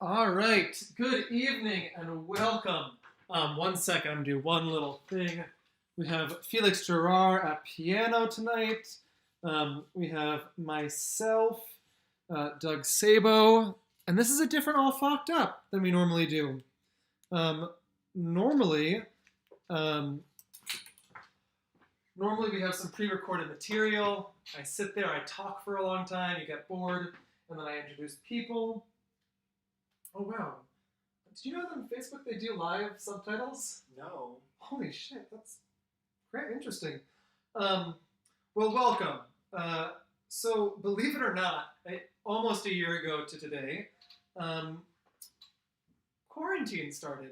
All right. Good evening and welcome. One second, I'm gonna do one little thing. We have Felix Gerard at piano tonight. We have myself, Doug Sabo, and this is a different all fucked up than we normally do. Um, normally, um, normally we have some pre-recorded material. I sit there, I talk for a long time, you get bored, and then I introduce people. Oh wow. Did you know that on Facebook they do live subtitles? No. Holy shit, that's great, interesting. Um, well, welcome. So, believe it or not, almost a year ago to today, um, quarantine started,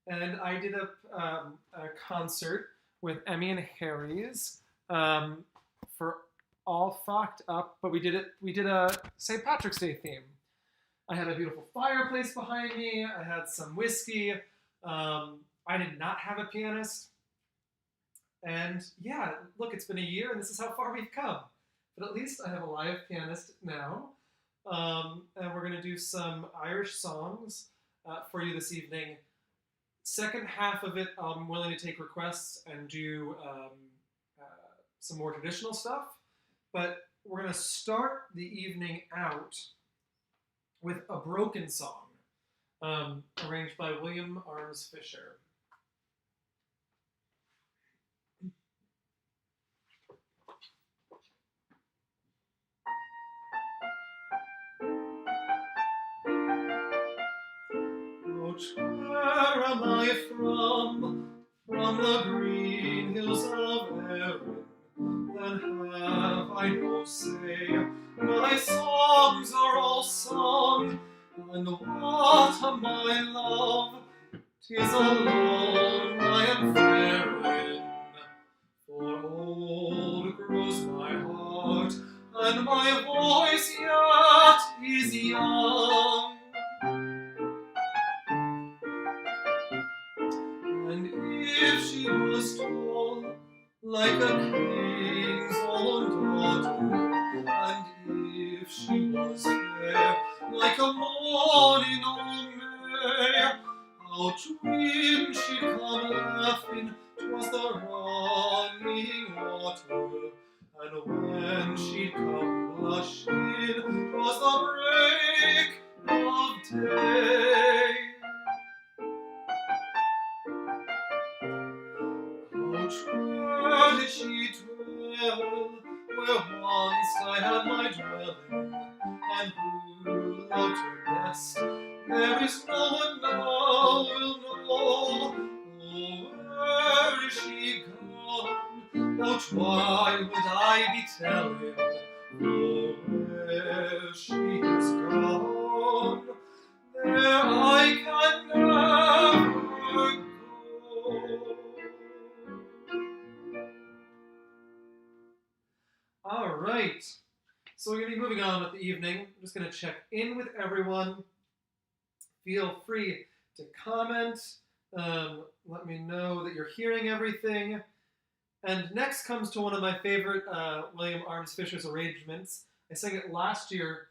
and I did a concert with Emmy and Harry's for All Fucked Up, but we did a St. Patrick's Day theme. I had a beautiful fireplace behind me. I had some whiskey. I did not have a pianist. And yeah, look, it's been a year and this is how far we've come. But at least I have a live pianist now. And we're going to do some Irish songs for you this evening. Second half of it, I'm willing to take requests and do some more traditional stuff. But we're going to start the evening out with a broken song, arranged by William Arms Fisher. Where am I from? From the green hills of Erin. Then have I no say. My songs are all song, and what am my love? 'Tis alone I am faring. For old grows my heart, and my voice yet is young. And if she was tall, like a king's own daughter, and if she was fair, like a morning on May, out when she'd come laughing, 'twas the running water, and when she'd come blushing, 'twas the break of day. Where did she dwell, where once I had my dwelling, and who loved her best? There is no one now will know. Oh, where is she gone? Oh, why would I be telling? Oh, where she is gone, there I can never go. All right, so we're going to be moving on with the evening. I'm just going to check in with everyone. Feel free to comment. Let me know that you're hearing everything. And next comes to one of my favorite William Arms Fisher's arrangements. I sang it last year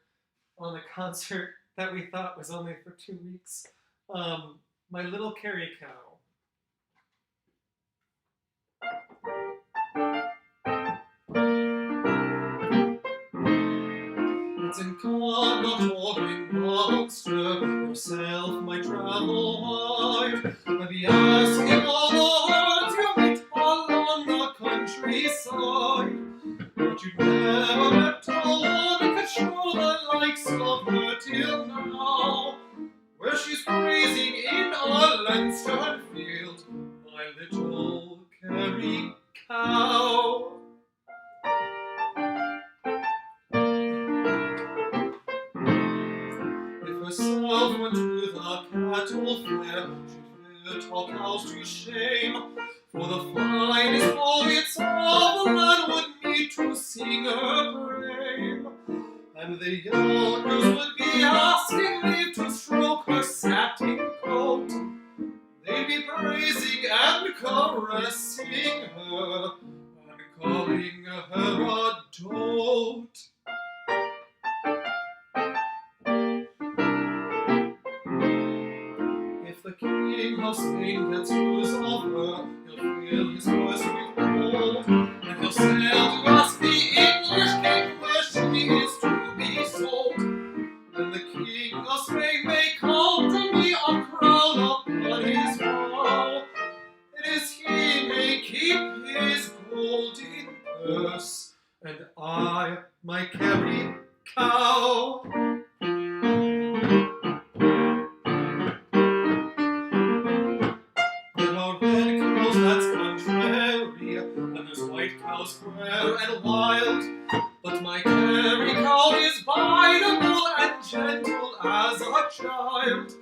on the concert that we thought was only for 2 weeks. My Little Kerry Cow. It's in talking monster, yourself might travel wide, and be asking all the words you meet along the countryside. But you've never met a woman could show the likes of her till now, where she's grazing in a Leinster field, my little Kerry cow. Herself went to the cattle fair, she'd fit all cows to shame, for the finest poets of the land would meet to sing her praise, and the youngers would be asking leave to stroke her satin coat. They'd be praising and caressing her, and calling her a dote. my Kerry cow. There are red cows, that's contrary, and there's white cows square and wild. But my Kerry cow is bideable and gentle as a child.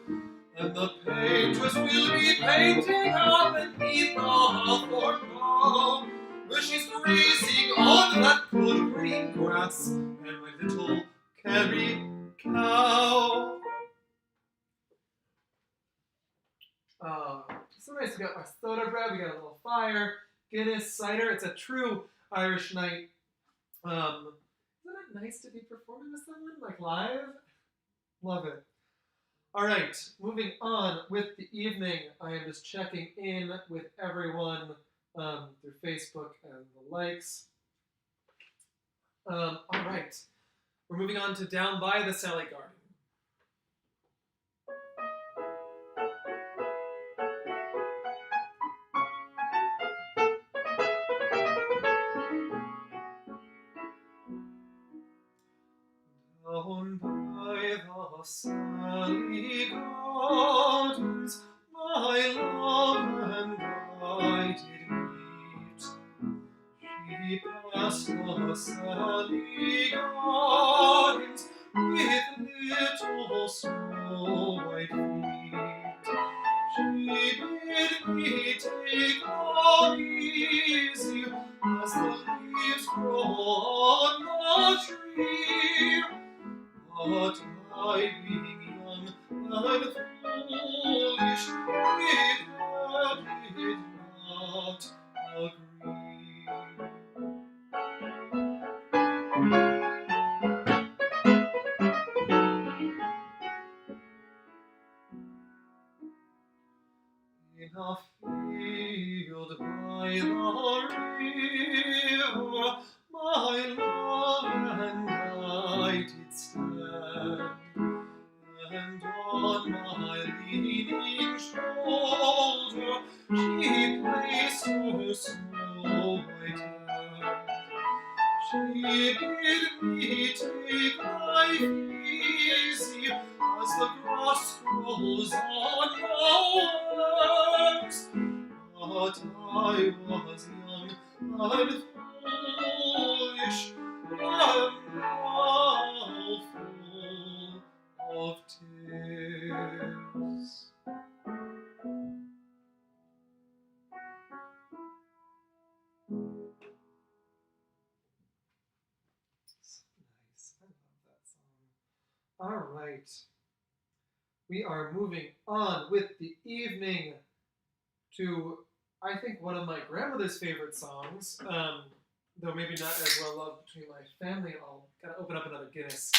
And the painters will be painting her beneath the hawthorn bough, where she's grazing on that good green grass, and my little Kerry cow. So nice. We got our soda bread. We got a little fire, Guinness, cider. It's a true Irish night. Isn't it nice to be performing with someone like live? Love it. All right, moving on with the evening. I am just checking in with everyone through Facebook and the likes. All right, we're moving on to Down by the Sally Garden. Down by the Sally Gardens, my love and I did meet. She passed the Sally Gardens with little snow white feet. She bid me take it easy as the leaves grow on the tree. But I, being young and foolish, with her did not agree. In a field by the river, my love and I did stand, and on my leaning shoulder she placed her snow white hand. She bid me take life easy as the grass grows on the works. But I was young and foolish, and now full of tears. Nice. I love that song. All right. We are moving on with the evening to, I think, one of my grandmother's favorite songs, though maybe not as well loved between my family. I'll gotta open up another Guinness.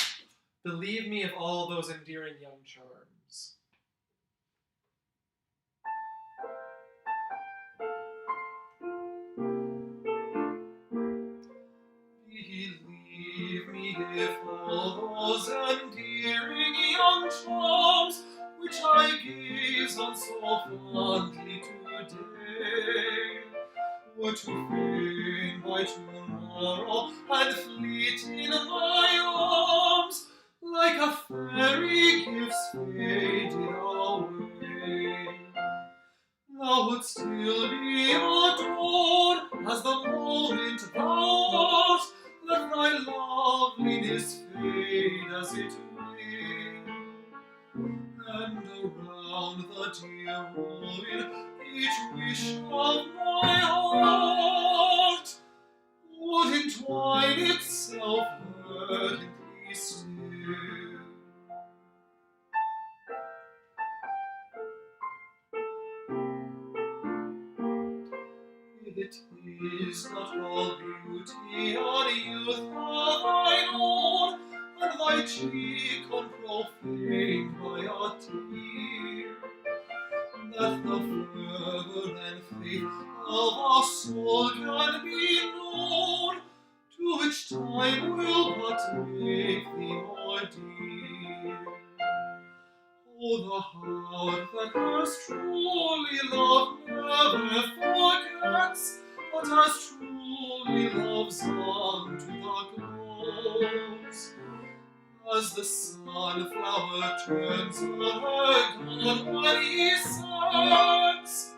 Believe Me of All Those Endearing Young Charms. Believe me if all those endearing young charms which I gaze on so fondly today were to fade by tomorrow and fleet in my arms like a fairy gifts faded away. Thou wouldst still be adored as the moment thou art, let thy loveliness fade as it will, and around the dear ruin each wish of my heart would entwine itself verdantly still. It is not all beauty or youth of thine own, and thy cheek unprofaned by a tear, that the fervor and faith of our soul can be known, to which time will but make thee more dear. Oh, the heart that has truly loved never forgets, but as truly loves on to the goal. as the sunflower turns her gown when he sings,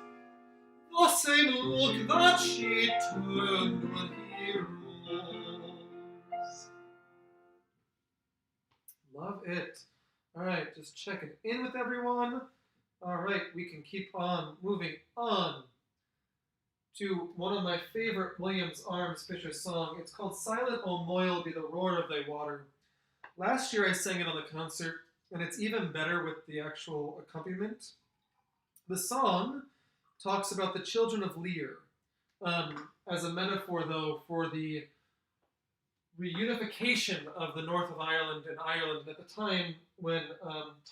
the same look that she turned when he rose. Love it. All right, just checking in with everyone. All right, we can keep on moving on to one of my favorite Williams Arms Fisher song. It's called Silent O Moil Be the Roar of Thy Water. Last year I sang it on the concert, and it's even better with the actual accompaniment. The song talks about the children of Lear, as a metaphor, though, for the reunification of the north of Ireland and Ireland. At the time when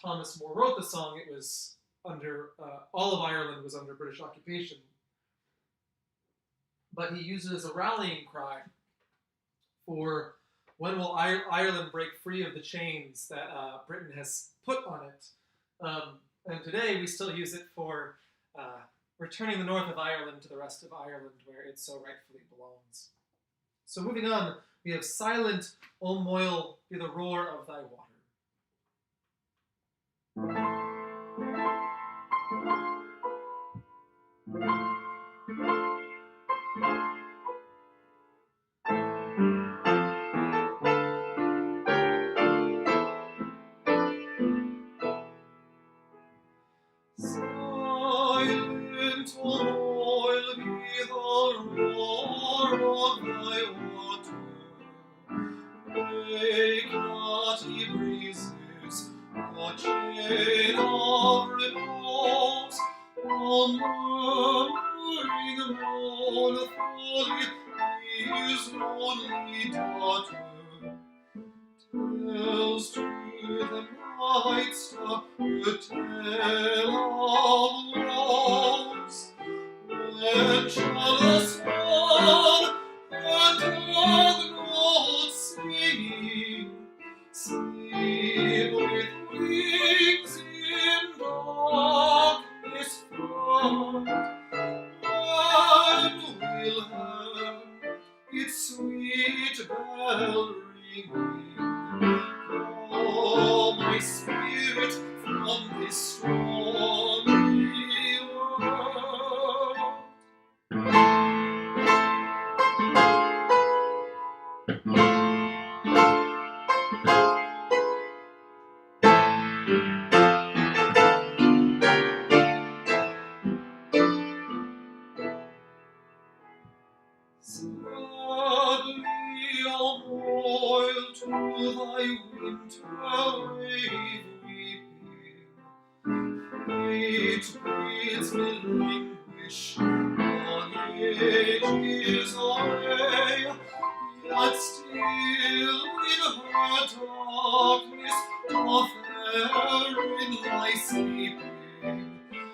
Thomas More wrote the song, it was under, all of Ireland was under British occupation. But he used it as a rallying cry for when will Ireland break free of the chains that Britain has put on it. And today we still use it for returning the north of Ireland to the rest of Ireland where it so rightfully belongs. So moving on, we have Silent O Moil Be the Roar of Thy Water. Silent O moil be the roar of thy water, break not, ye breezes, the chain of repose, the murmuring mournfully his lonely daughter tells to the night star the tale of woes. When shall the swan, the dog note singing, sleep with wings in darkness found? When will have its sweet bell ringing call my spirit from this stormy world? Sadly I'll moil to thy winter wave weeping. Fate bids me languish on ages away, yet still in her darkness doth Erin lie sleeping.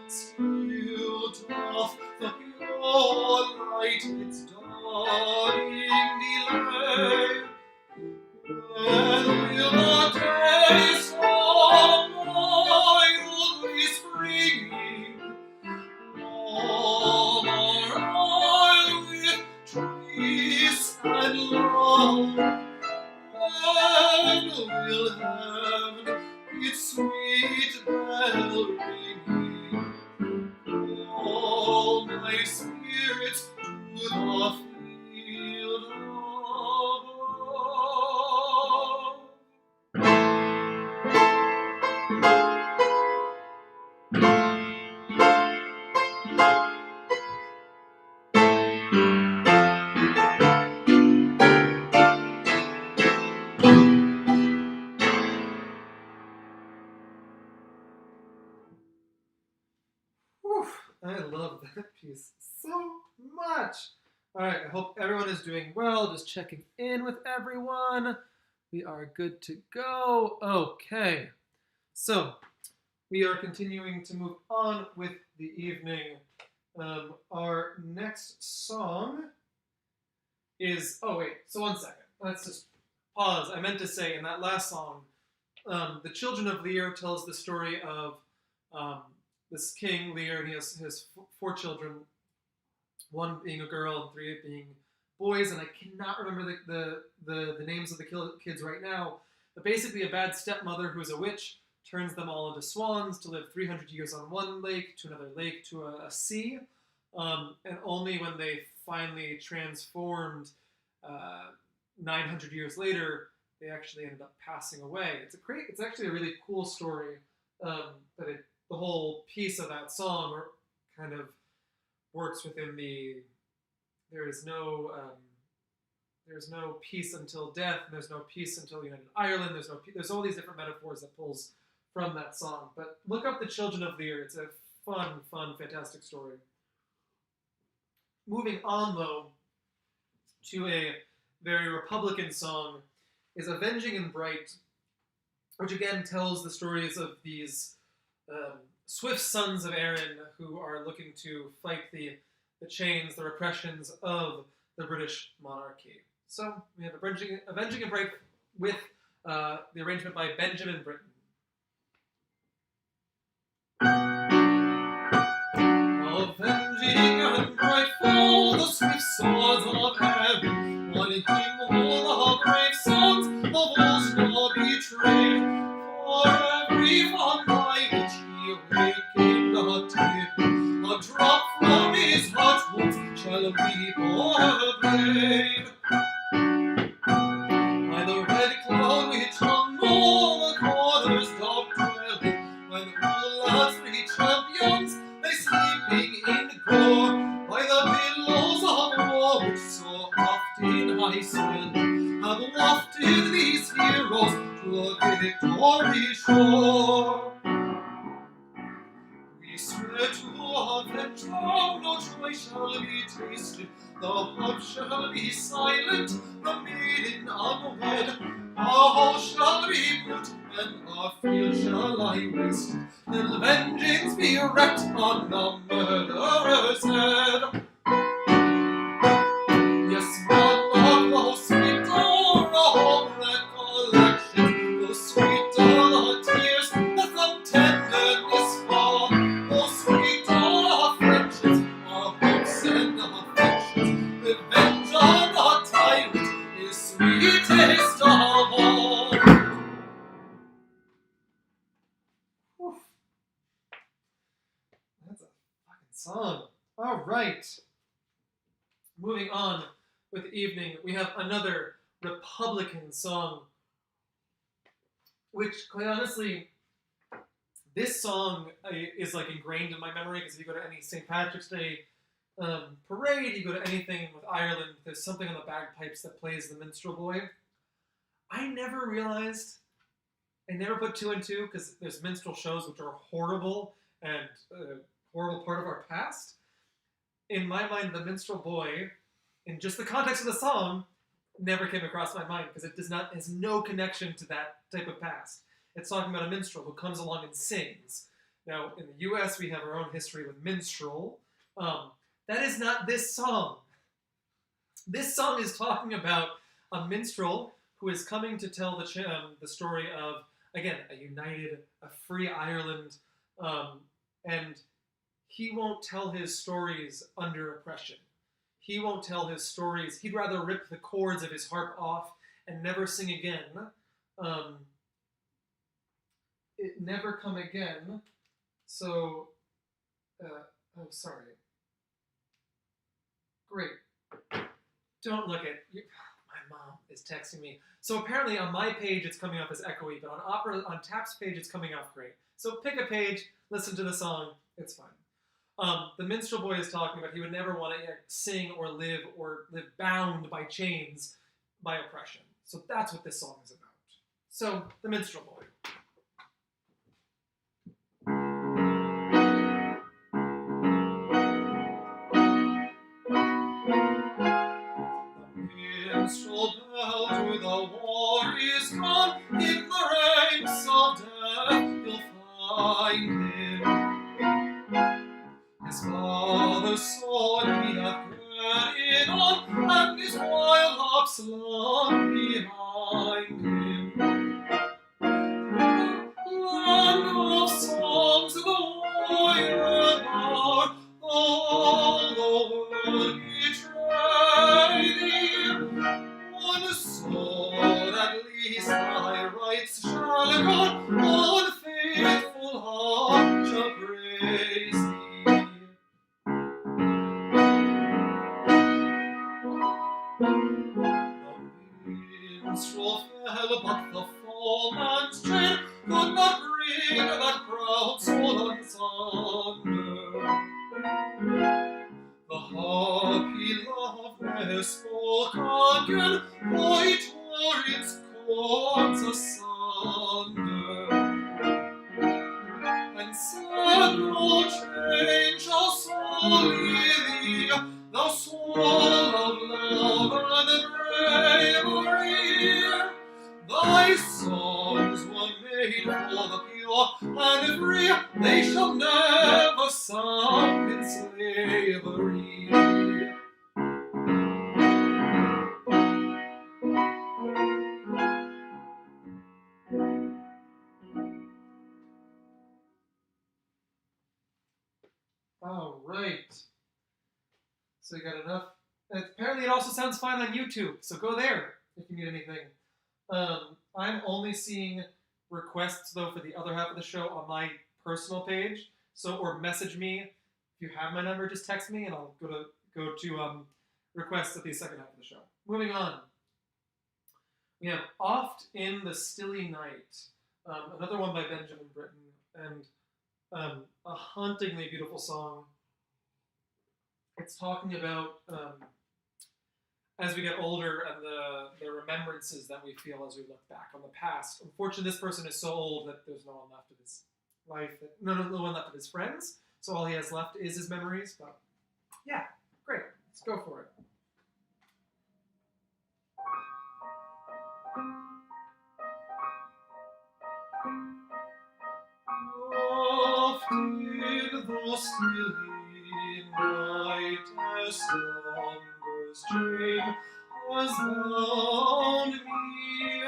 Still doth the pure light its dawning delay. When will the day so mildly springing warm our eye with trees and love? When will heaven its sweet bell ringing call my spirit to the field above? Whew, I love that piece so much. All right, I hope everyone is doing well. Just checking in with everyone. We are good to go. Okay, so we are continuing to move on with the evening. Our next song is, oh wait, so one second. Let's just pause. I meant to say in that last song, the Children of Lear tells the story of this king, Lear, and he has four children, one being a girl and three being boys, and I cannot remember the names of the kids right now, Basically, a bad stepmother who is a witch turns them all into swans to live 300 years on one lake, to another lake, to a sea. And only when they finally transformed 900 years later, they actually ended up passing away. It's actually a really cool story. But the whole piece of that song kind of works within there's no peace until death, and there's no peace until United Ireland. There's all these different metaphors that pulls from that song. But look up The Children of Lear. It's a fun, fantastic story. Moving on, though, to a very Republican song is Avenging and Bright, which again tells the stories of these swift sons of Erin who are looking to fight the chains, the repressions of the British monarchy. So we have Avenging and Bright with the arrangement by Benjamin Britten. Avenging and bright for the swift swords of Erin, on him all the brave sons of all shall be trained. For every fond eye which he wakened a tear, a drop from his heart wounds shall weep o'er blade. By the red cloud which hung o'er the corners doth dwell, when all lads three champions they sleeping in gore, by the billows of war which so oft in high swell have wafted these heroes to a victory shore. We swear to avenge them, no joy shall be tasted, the hope shall be silent, the maiden unwed. Our house shall be built, and our field shall lie wasted, till vengeance be wreaked on the murderer's head. Yes, man, those sweet are home recollection, those sweet are the tears that from tenderness fall, those sweet are friendships, our hopes and affections, revenge on the tyrant is sweetest of all. Oof. That's a fucking song. All right. Moving on with the evening, we have another Republican song, which, quite honestly, this song is like ingrained in my memory, because if you go to any St. Patrick's Day parade, you go to anything with Ireland, there's something on the bagpipes that plays the Minstrel Boy. I never put two and two, because there's minstrel shows which are horrible and a horrible part of our past. In my mind, the Minstrel Boy, in just the context of the song, never came across my mind, because it has no connection to that type of past. It's talking about a minstrel who comes along and sings. Now, in the US, we have our own history with minstrel. That is not this song. This song is talking about a minstrel who is coming to tell the story of, again, a free Ireland, and he won't tell his stories under oppression. He won't tell his stories. He'd rather rip the cords of his harp off and never sing again. It never come again. So, oh, sorry. Great. Don't look at my mom is texting me. So apparently on my page it's coming off as echoey, but on Tap's page it's coming off great. So pick a page, listen to the song, it's fine. The Minstrel Boy is talking about he would never want to sing or live bound by chains by oppression. So that's what this song is about. So, the Minstrel Boy. The minstrel bell to the war is gone, in the ranks of death you'll find him. His father's sword he hath girded on, and his wild harps long behind him. Land of songs, the warrior bar, all the world betray thee. One sword at least thy right minstrel fell, but the foeman's chain could not bring that proud soul asunder. The harp he loved ne'er spoke again, for he tore its chords asunder, and said, "No chain shall sully thee, thou soul of love and bravery. Thy songs were made for the pure and free, they shall never sound in slavery." All right. So you got enough. Apparently, it also sounds fine on YouTube, so go there if you need anything. I'm only seeing requests though for the other half of the show on my personal page. So, or message me if you have my number. Just text me, and I'll go to requests at the second half of the show. Moving on, we have "Oft in the Stilly Night," another one by Benjamin Britten, and a hauntingly beautiful song. It's talking about as we get older and the remembrances that we feel as we look back on the past. Unfortunately, this person is so old that there's no one left of his life, no one left of his friends, so all he has left is his memories. But yeah, great. Let's go for it. Oft in the stilly night, as slumber's chain has bound me,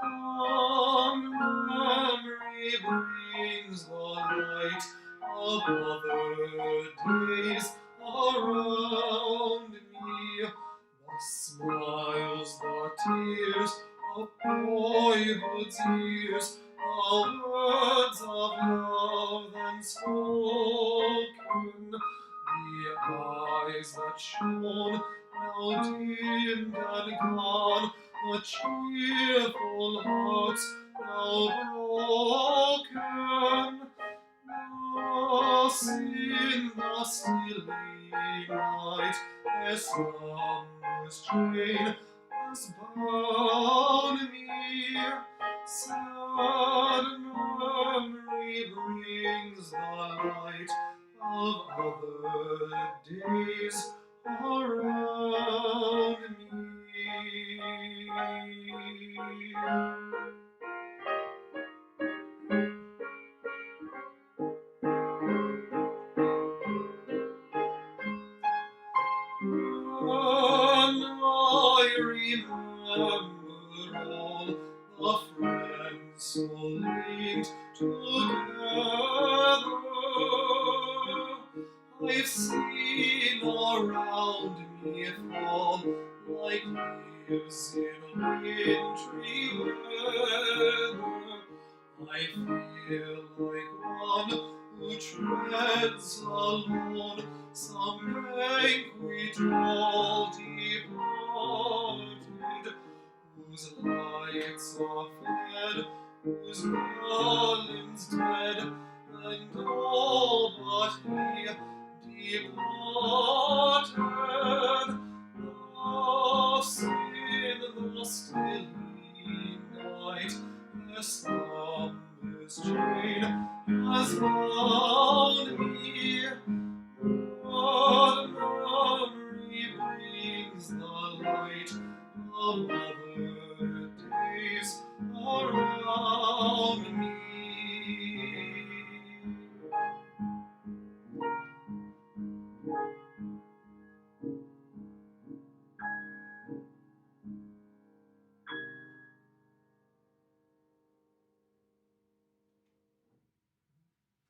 fond memory brings the light of other days around me. The smiles, the tears of boyhood's years, the words of love then spoken, the eyes that shone, now dimmed and gone, the cheerful hearts now broken. Thus in the stilly night, their slumber's chain has bound me. Sad memory brings the light of other days around me. And I remember all the friends so linked together. I've seen around me fall like leaves in wintry weather. I feel like one who treads alone some banquet hall departed, whose lights are fled, whose garlands dead, and all but he departed. Thus in the stilly night, the slumber's chain has bound me. What memory brings the light of other days around me?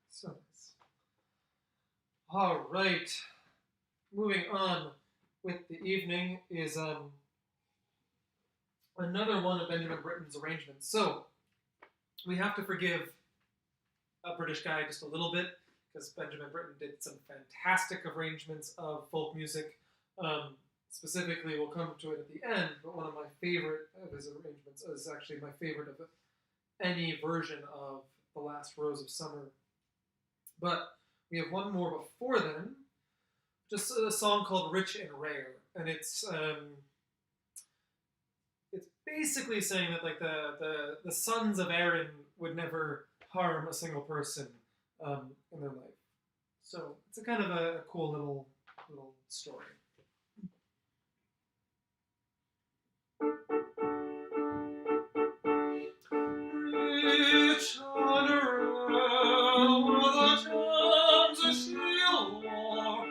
So nice. All right. Moving on with the evening is another one of Benjamin Britten's arrangements. So we have to forgive a British guy just a little bit because Benjamin Britten did some fantastic arrangements of folk music. Specifically, we'll come to it at the end, but one of my favorite of his arrangements is actually my favorite of any version of The Last Rose of Summer. But we have one more before then, just a song called Rich and Rare, and it's basically saying that like the sons of Aaron would never harm a single person in their life. So it's a kind of a cool little story. Rich and rare were the gems she wore,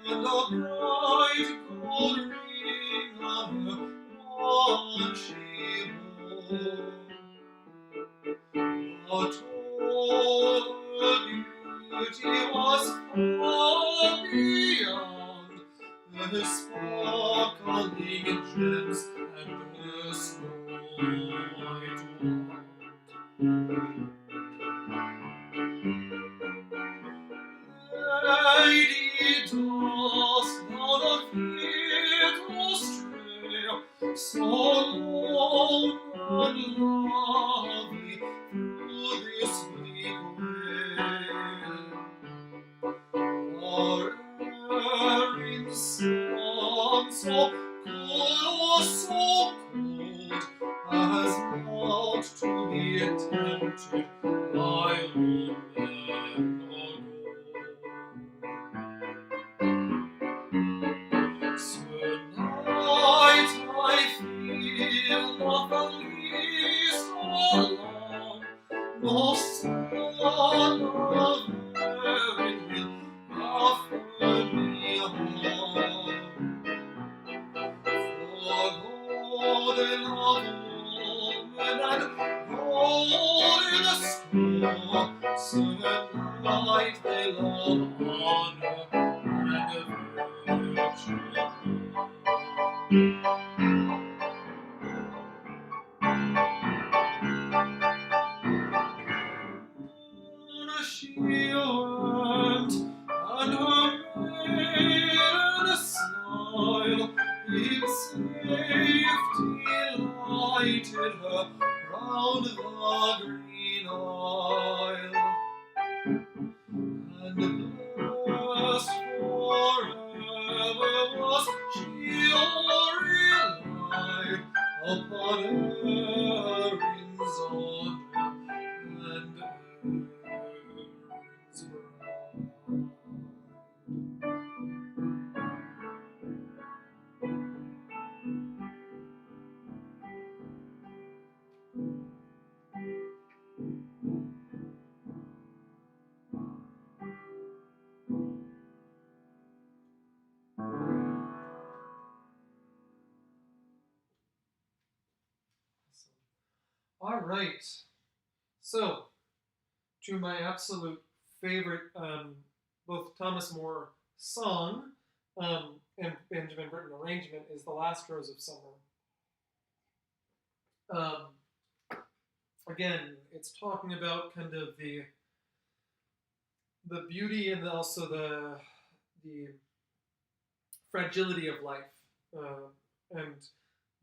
and a bright gold ring on her arm she wore. But all her beauty was far beyond the sparkling gems and the snow white wand. Lady, dost thou not fear to stray so long and lovely through this bleak way? Or in sun so cold or so cold as not to be tempted by woman or gold. Sir Knight, I feel not the least alarm, no son of Erin will offer me harm. For golden of woman and golden store, Sir Knight, they love honor and virtue. She went, and her maiden smile in safety lighted her round the green isle, and blessed forever was she relied upon Erin's honor and Erin's bride. All right. So, to my absolute favorite, both Thomas More song and Benjamin Britten arrangement is The Last Rose of Summer. Again, it's talking about kind of the beauty and also the fragility of life. And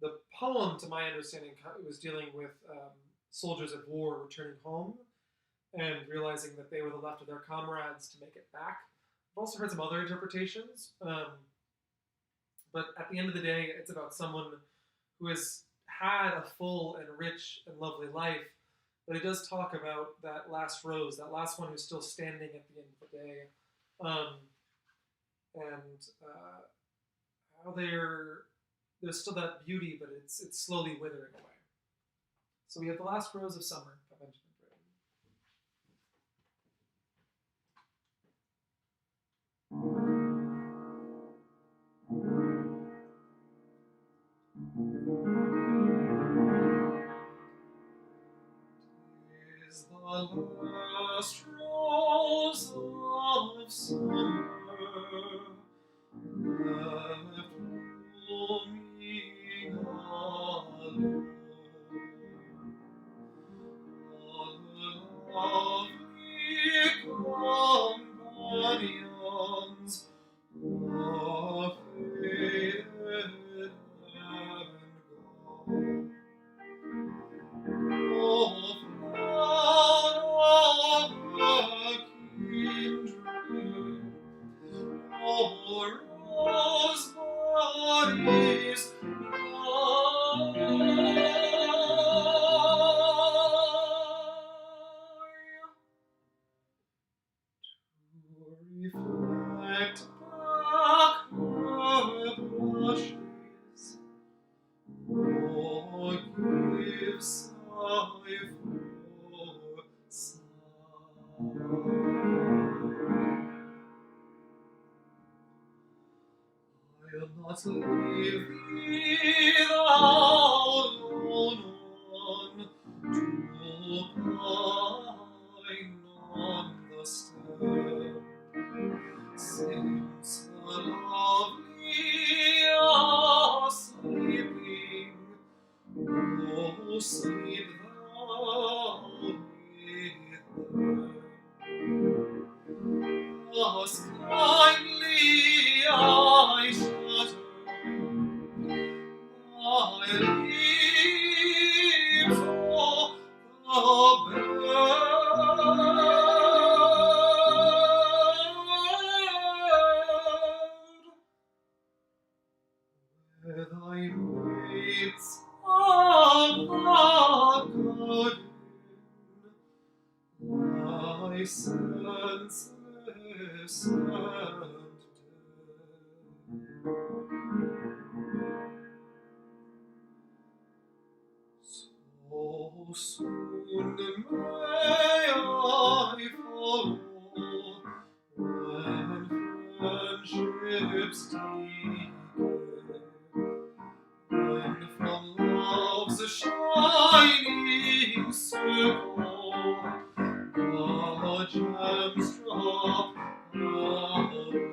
the poem, to my understanding, was dealing with soldiers of war returning home and realizing that they were the left of their comrades to make it back. I've also heard some other interpretations, but at the end of the day, it's about someone who has had a full and rich and lovely life, but it does talk about that last rose, that last one who's still standing at the end of the day, and how there's still that beauty, but it's slowly withering away. So we have The Last Rose of Summer by Benjamin Is the last rose of summer left blooming alone on the lovely companions of faded sigh for I'll not leave thee thou lone one to pine on the stem. Since the lovely are sleeping, oh, sleep thou with them. Thus kindly I shudder, my lips for the bird, with thy mates of the garden, lie senseless and dead. So soon may I follow when friendships decay, when from love's shining circle the gems drop away.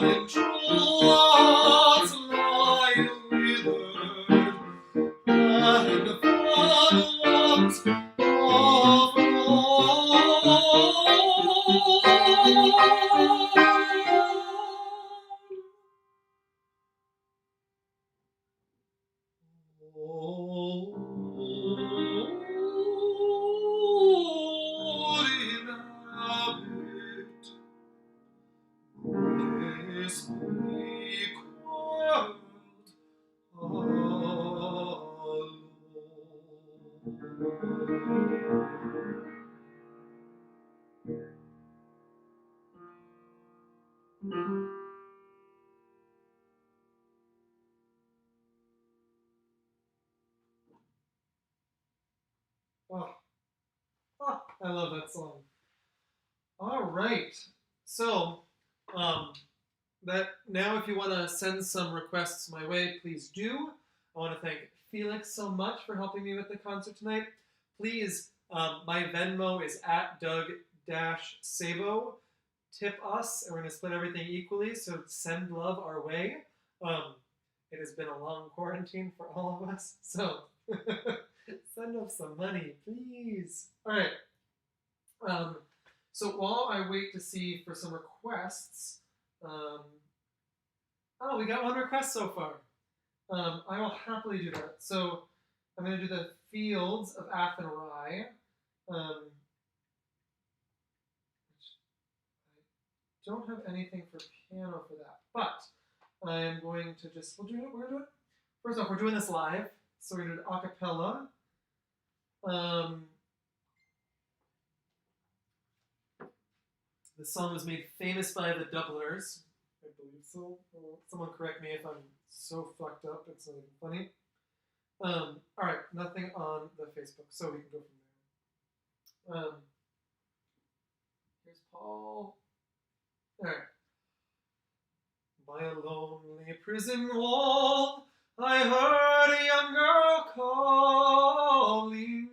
When true hearts lie withered, and fond ones of old inhabit this bleak world alone. I love that song. All right. So, that now if you want to send some requests my way, please do. I want to thank Felix so much for helping me with the concert tonight. Please, my Venmo is at Doug-Sabo. Tip us, and we're going to split everything equally, so send love our way. It has been a long quarantine for all of us, so send us some money, please. All right. So while I wait to see for some requests, oh, we got one request so far. I will happily do that. So I'm going to do the Fields of Athenry. I don't have anything for piano for that, but I am going to just, we're going to do it. First off, we're doing this live, so we're going to do it a cappella. The song was made famous by the Dubliners, I believe so. Someone correct me if I'm so fucked up, it's not even funny. All right, nothing on the Facebook, so we can go from there. Here's Paul. All right. By a lonely prison wall, I heard a young girl calling.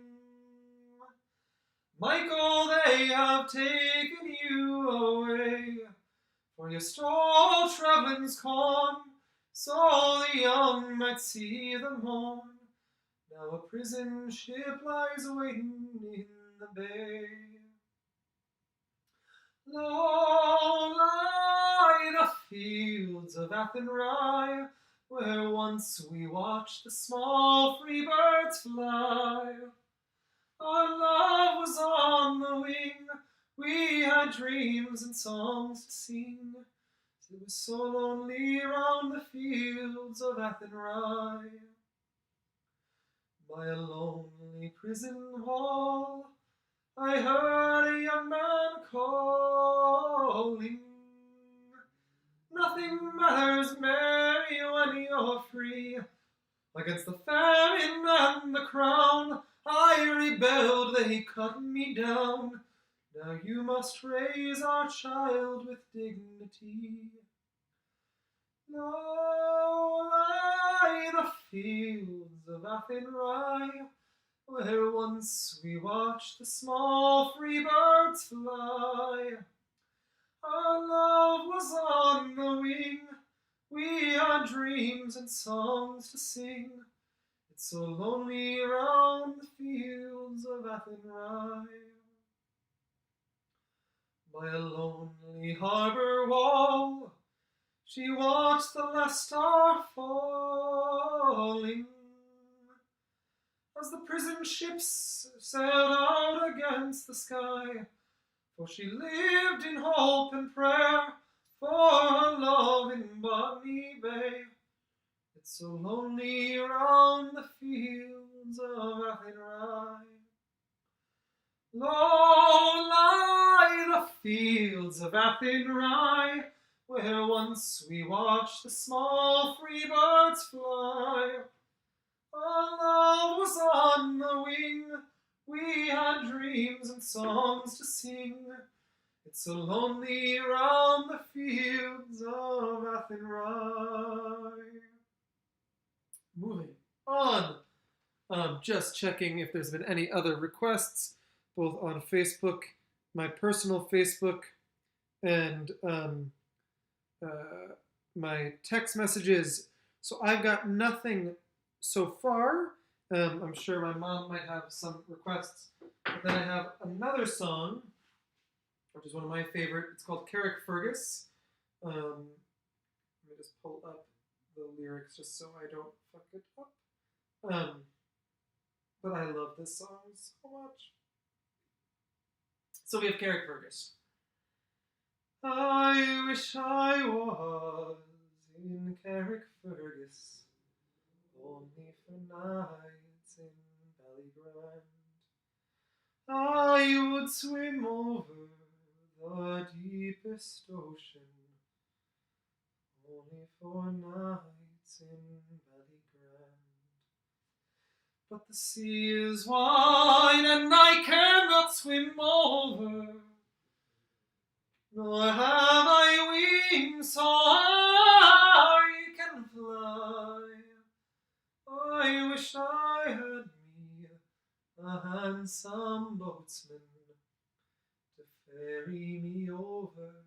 Michael, they have taken you away, for your stall traveling's gone, so the young might see the morn. Now a prison ship lies waiting in the bay. Low lie the fields of Athenry, where once we watched the small free birds fly. Our love was on the wing, we had dreams and songs to sing. It was so lonely round the fields of Athenry. By a lonely prison hall, I heard a young man calling. Nothing matters, Mary, when you're free. Against the famine and the crown, I rebelled, they cut me down. Now you must raise our child with dignity. Now lie the fields of Athenry, where once we watched the small free birds fly. Our love was on the wing, we had dreams and songs to sing. It's so lonely round the fields of Athenry. By a lonely harbour wall, she watched the last star falling, as the prison ships sailed out against the sky. For she lived in hope and prayer for her love in Bonny Bay. It's so lonely round the fields of Athenry. Low lie the fields of Athenry, where once we watched the small free birds fly. Our love was on the wing, we had dreams and songs to sing. It's so lonely round the fields of Athenry. Moving on. Just checking if there's been any other requests, both on Facebook, my personal Facebook, and my text messages. So I've got nothing so far. I'm sure my mom might have some requests. But then I have another song, which is one of my favorite. It's called Carrick Fergus. Let me just pull up the lyrics just so I don't fuck it up. But I love this song so much. So we have Carrick Fergus. I wish I was in Carrick Fergus, only for nights in Ballygrand. I would swim over the deepest ocean, only for nights in Ballygrand. But the sea is wide and I cannot swim over, nor have I wings so I can fly. I wish I had me a handsome boatsman to ferry me over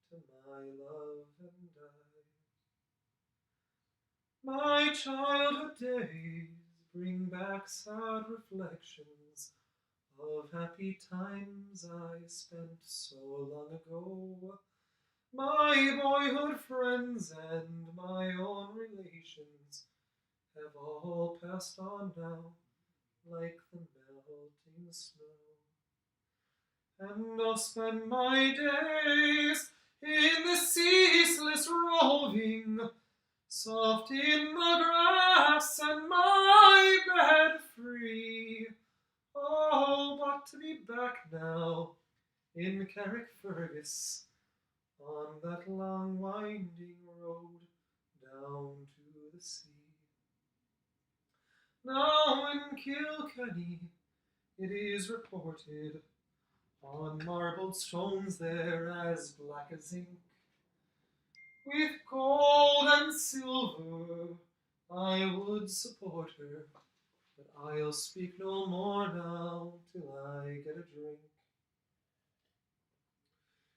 to my love and I. My childhood days bring back sad reflections of happy times I spent so long ago. My boyhood friends and my own relations have all passed on now, like the melting snow. And I'll spend my days in the ceaseless roving, soft in the grass and my bed free. Oh, but to be back now in Carrick Fergus, on that long winding road down to the sea. Now in Kilkenny it is reported, on marbled stones there as black as ink, with gold and silver I would support her, but I'll speak no more now till I get a drink.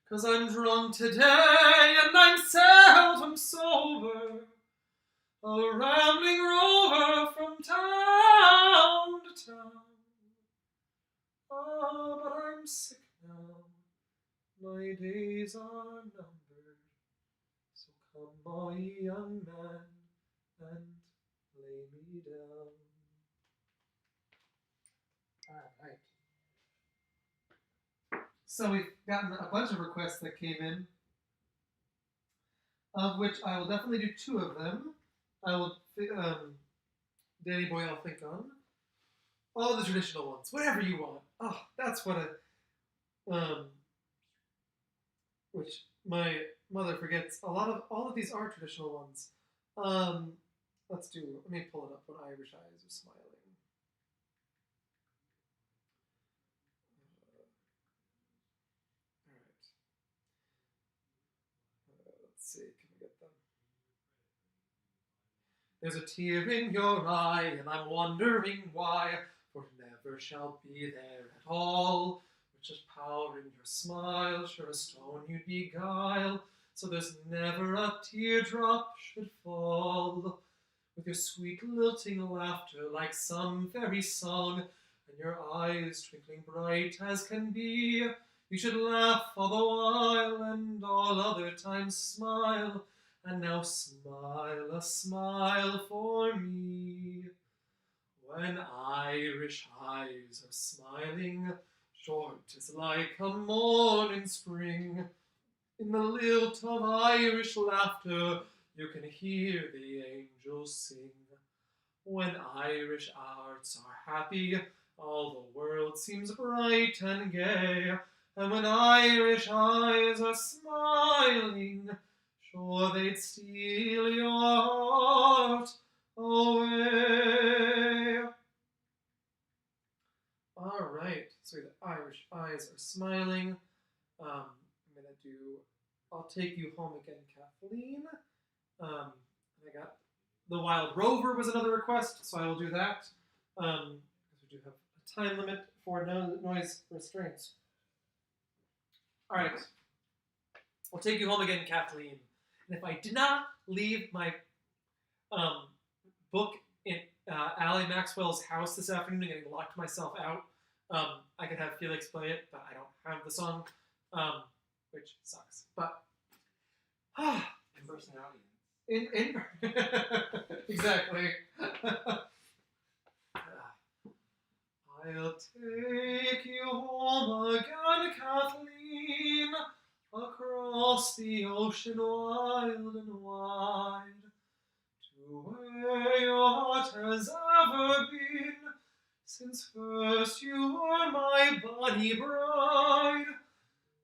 'Cause I'm drunk today and I'm seldom sober, a rambling rover from town to town. Ah, but I'm sick now, my days are numbered, so come, my young man, and lay me down. Alright. So we've gotten a bunch of requests that came in, of which I will definitely do two of them. I will, Danny Boy I'll think on. All the traditional ones, whatever you want. Oh, that's what which my mother forgets. All of these are traditional ones. Let's do. Let me pull it up. When Irish eyes are smiling. All right. Let's see. Can we get them? There's a tear in your eye, and I'm wondering why, for it never shall be there at all. With just power in your smile, sure a stone you'd beguile, so there's never a teardrop should fall. With your sweet lilting laughter, like some fairy song, and your eyes twinkling bright as can be, you should laugh all the while, and all other times smile. And now smile a smile for me. When Irish eyes are smiling, sure 'tis like a morning spring. In the lilt of Irish laughter, you can hear the angels sing. When Irish hearts are happy, all the world seems bright and gay. And when Irish eyes are smiling, sure they'd steal your heart away. All right, so the Irish eyes are smiling. I'm gonna do I'll Take You Home Again, Kathleen. I got the Wild Rover was another request, so I will do that. Because we do have a time limit for noise restraints. All right, I'll Take You Home Again, Kathleen. And if I did not leave my book in Allie Maxwell's house this afternoon and getting locked myself out, I could have Felix play it, but I don't have the song, which sucks. But in personality. In exactly. I'll take you home again, Kathleen, across the ocean wild and wide, to where your heart has ever been, since first you were my bonny bride.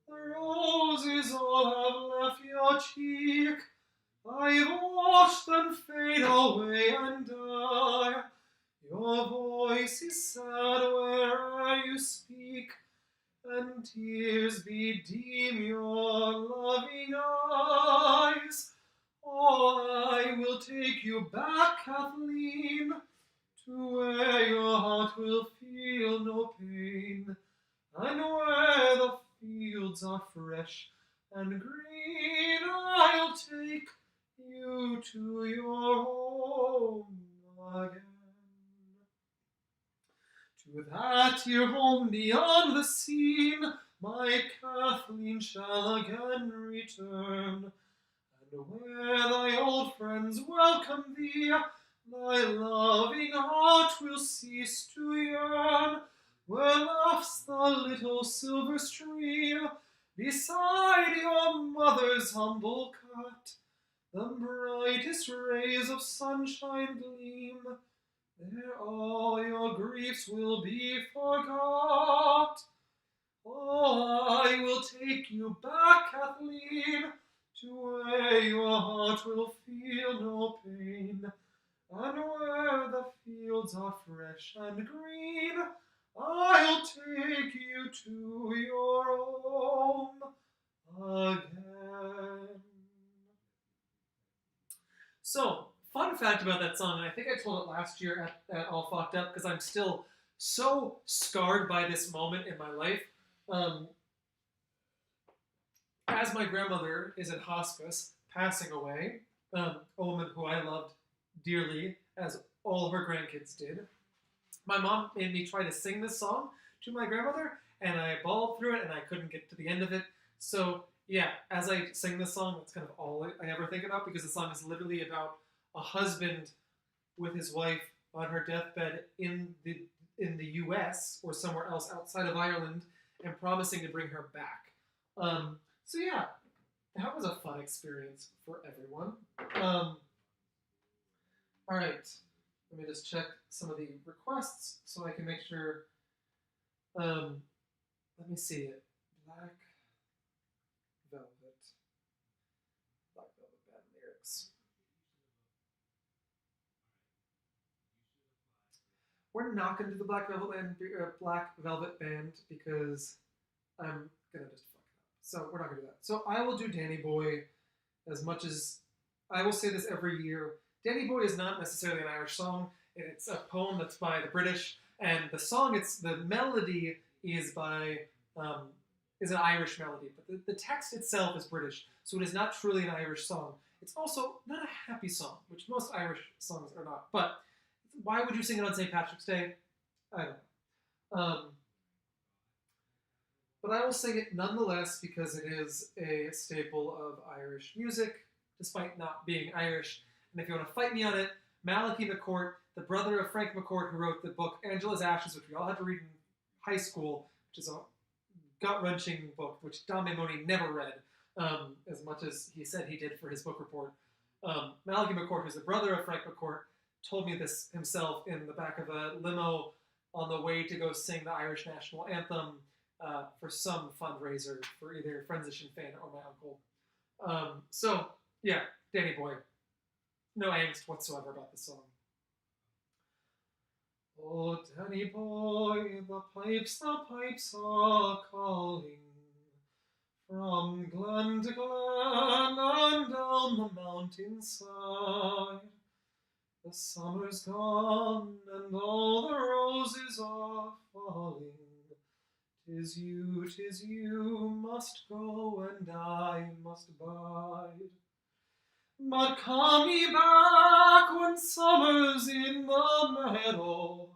The roses all have left your cheek, I've watched them fade away and die. Your voice is sad where'er you speak, and tears bedim your loving eyes. Oh, I will take you back, Kathleen, to where your heart will feel no pain, and where the fields are fresh and green. I'll take you to your home again. To that your home beyond the scene, my Kathleen shall again return, and where thy old friends welcome thee, thy loving heart will cease to yearn, where laughs the little silver stream, beside your mother's humble cot, the brightest rays of sunshine gleam, there all your griefs will be forgot. Oh, I will take you back, Kathleen, to where your heart will feel no pain, and where the fields are fresh and green. I'll take you to your home again. So, fun fact about that song, and I think I told it last year at All Fucked Up, because I'm still so scarred by this moment in my life. As my grandmother is in hospice, passing away, a woman who I loved dearly, as all her grandkids did, my mom made me try to sing this song to my grandmother, and I bawled through it, and I couldn't get to the end of it. So, yeah, as I sing this song, that's kind of all I ever think about, because the song is literally about a husband with his wife on her deathbed in the U.S. or somewhere else outside of Ireland, and promising to bring her back. So yeah, that was a fun experience for everyone. All right, let me just check some of the requests so I can make sure. Let me see it. Black Velvet Band lyrics. we're not going to do the Black Velvet Band because I'm going to just fuck it up. So we're not going to do that. So I will do Danny Boy as much as I will say this every year. Danny Boy is not necessarily an Irish song. It's a poem that's by the British, and the melody is by is an Irish melody, but the text itself is British, so it is not truly an Irish song. It's also not a happy song, which most Irish songs are not. But why would you sing it on St. Patrick's Day? I don't know. But I will sing it nonetheless because it is a staple of Irish music, despite not being Irish. And if you want to fight me on it, Malachi McCourt, the brother of Frank McCourt, who wrote the book Angela's Ashes, which we all had to read in high school, which is a gut-wrenching book, which Don Maimoni never read, as much as he said he did for his book report. Malachi McCourt, who's the brother of Frank McCourt, told me this himself in the back of a limo on the way to go sing the Irish national anthem for some fundraiser for either Friends of Sinn Féin or my uncle. So, yeah, Danny Boy. No angst whatsoever about the song. Oh, Danny Boy, the pipes are calling from glen to glen and down the mountainside. The summer's gone and all the roses are falling. 'Tis you must go and I must bide. But come ye back when summer's in the meadow,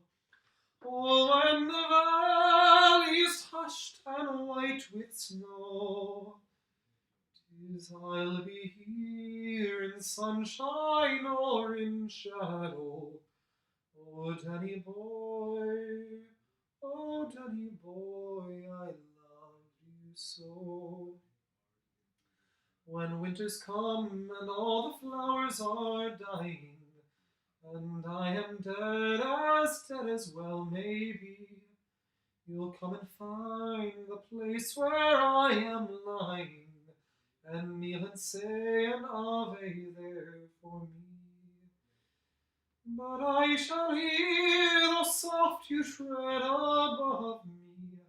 or when the valley's hushed and white with snow. 'Tis I'll be here in sunshine or in shadow. Oh, Danny Boy, I love you so. When winter's come and all the flowers are dying, and I am dead as well may be, you'll come and find the place where I am lying, and kneel and say an Ave there for me. But I shall hear the soft you tread above me,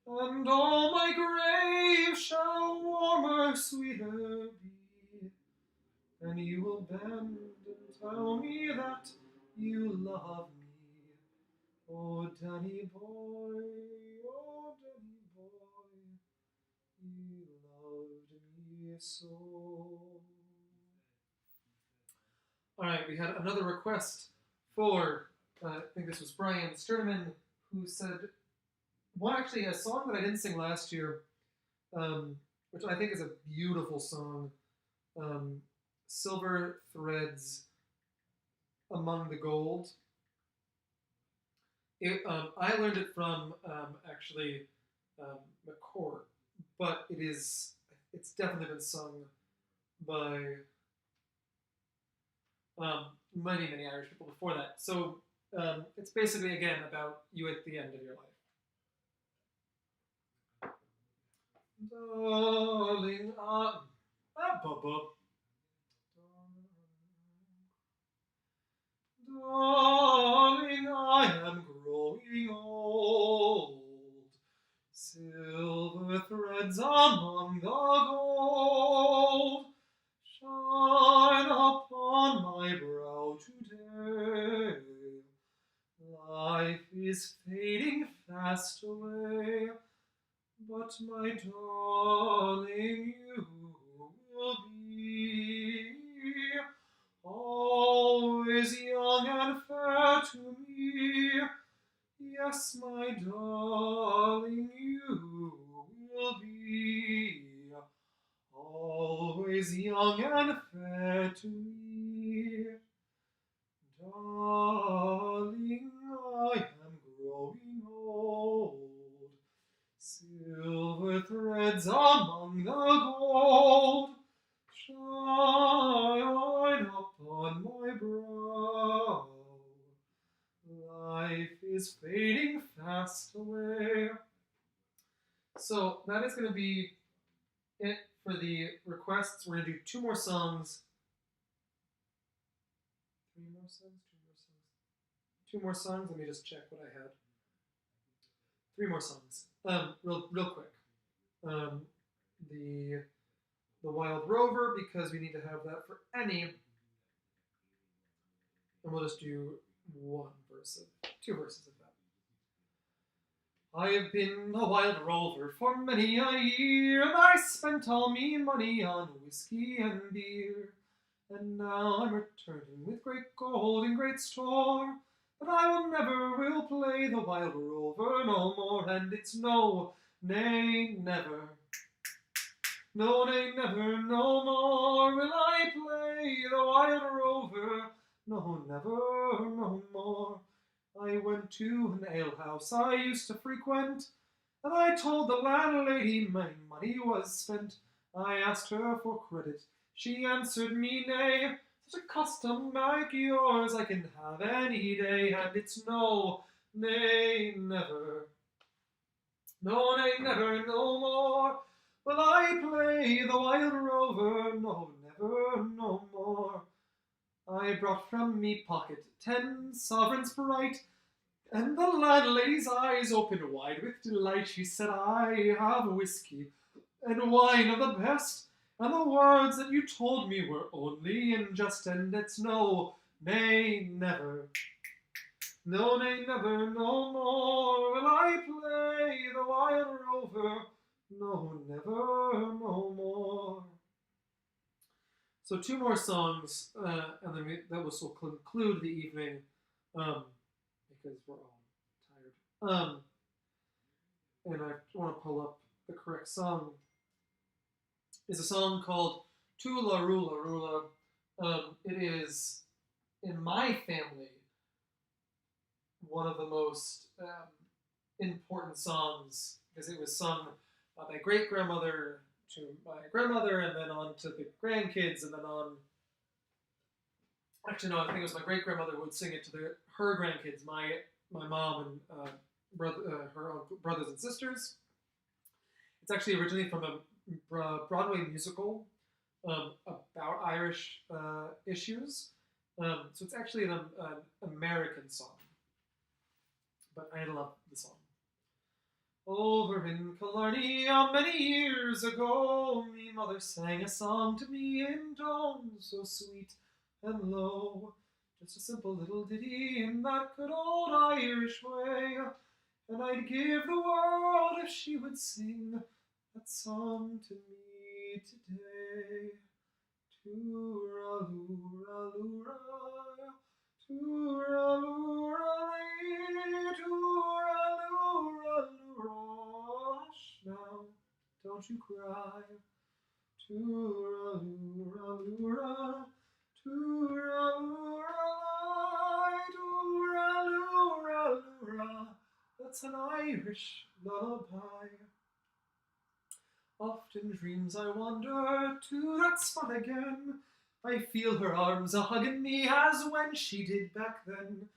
and all my grave shall warmer, sweeter be, and you will bend and tell me that you love me. Oh, Danny Boy, you loved me so. All right, we had another request for, I think this was Brian Sturman, who said, actually a song that I didn't sing last year, which I think is a beautiful song, Silver Threads Among the Gold. I learned it from, McCourt, but it's definitely been sung by many Irish people before that. So it's basically, again, about you at the end of your life. Darling, Darling, I am growing old. Silver threads among the gold shine upon my brow today. Life is fading fast away, but my darling, you will be always young and fair to me. Yes, my darling, you will be always young and fair to me. Darling, I am growing old. Silver threads among the gold shine upon my brow. Life is fading fast away. So that is going to be it for the requests. We're going to do 2 more songs. 3 more songs? 2 more songs? 2 more songs. Let me just check what I had. 3 more songs. Real quick. The Wild Rover, because we need to have that for any. And we'll just do 2 verses of that. I have been a wild rover for many a year, and I spent all me money on whiskey and beer. And now I'm returning with great gold and great store, but I will play the wild rover no more, and it's no, nay, never. No, nay, never, no more will I play the wild rover, no, never, no more. I went to an alehouse I used to frequent, and I told the landlady my money was spent. I asked her for credit, she answered me nay. Such a custom like yours I can have any day, and it's no, nay, never. No, nay, never, no more will I play the wild rover, no, never, no more. I brought from me pocket 10 sovereigns bright, and the landlady's eyes opened wide with delight. She said, I have whiskey and wine of the best, and the words that you told me were only in jest, and it's no, nay, never. No, nay, never, no more will I play the wild rover, no, never, no more. So 2 more songs, and then that will conclude the evening, because we're all tired. And I want to pull up the correct song. It's a song called Tula Rula Rula. It is, in my family, one of the most important songs, because it was sung by my great-grandmother to my grandmother, and then on to the grandkids, and then on... Actually, no, I think it was my great-grandmother who would sing it to her grandkids, my mom and her own brothers and sisters. It's actually originally from a Broadway musical about Irish issues. So it's actually an American song. But I love the song. Over in Killarney, many years ago, me mother sang a song to me in tones so sweet and low. Just a simple little ditty in that good old Irish way, and I'd give the world if she would sing that song to me today. Toora-loora-loora, toora-loora-lee, toora-loora-loora. Hush now, don't you cry. Toora-loora-loora, toora-loora-lie, toora-loora-loora. That's an Irish lullaby. Often dreams I wander to that spot again. I feel her arms a-hugging me as when she did back then.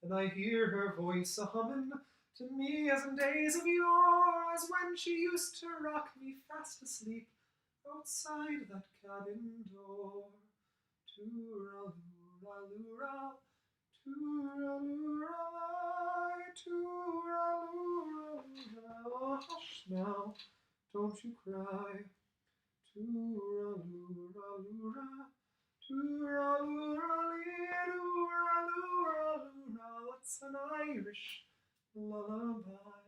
And I hear her voice a-humming to me as in days of yore, as when she used to rock me fast asleep outside that cabin door. Toora-loora-loora, toora-loora-lie, toora-loora-loora. Hush now, don't you cry. Toora-loora-loora, toora-loora-lee, toora-loora-loora. That's an Irish lullaby.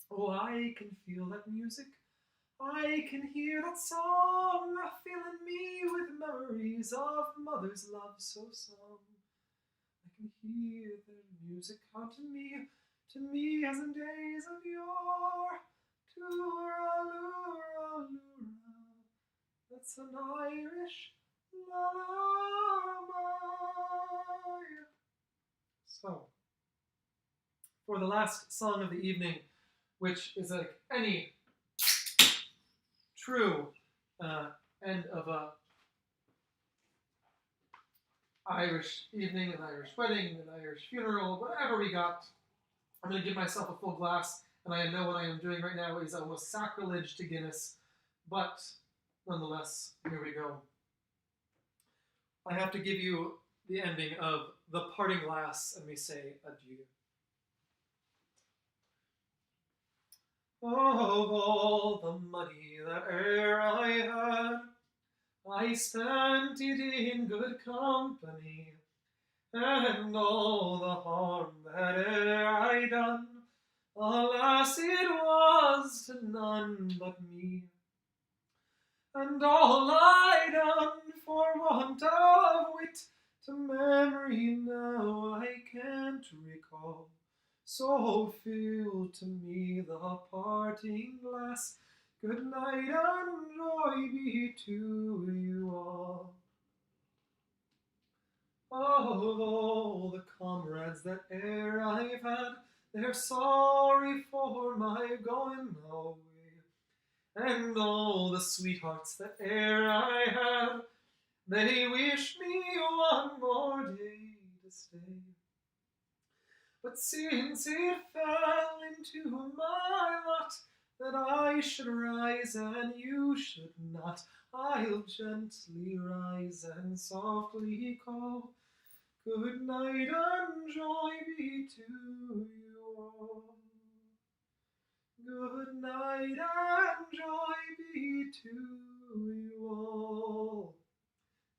Oh, I can feel that music. I can hear that song, filling me with memories of mother's love so sung. I can hear the music haunting me, to me as in days of yore. Toora-loora-loora, that's an Irish lullaby. So, for the last song of the evening, which is like any true end of a Irish evening, an Irish wedding, an Irish funeral, whatever we got, I'm going to give myself a full glass, and I know what I am doing right now is almost sacrilege to Guinness, but nonetheless, here we go. I have to give you the ending of the parting glass and we say adieu. Of all the money that e'er I had, I spent it in good company, and all the harm that e'er I done, alas, it was to none but me. And all I done for want of wit, to memory now I can't recall. So fill to me the parting glass. Good night and joy be to you all. Of all the comrades that e'er I've had, they're sorry for my going away. And all the sweethearts that e'er I had, they wish me one more day to stay. But since it fell into my lot that I should rise and you should not, I'll gently rise and softly call, good night and joy be to you all. Good night and joy be to you all.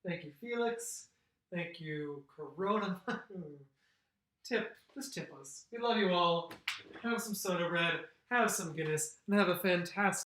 Thank you, Felix. Thank you, Corona. Just tip us. We love you all. Have some soda bread, have some Guinness, and have a fantastic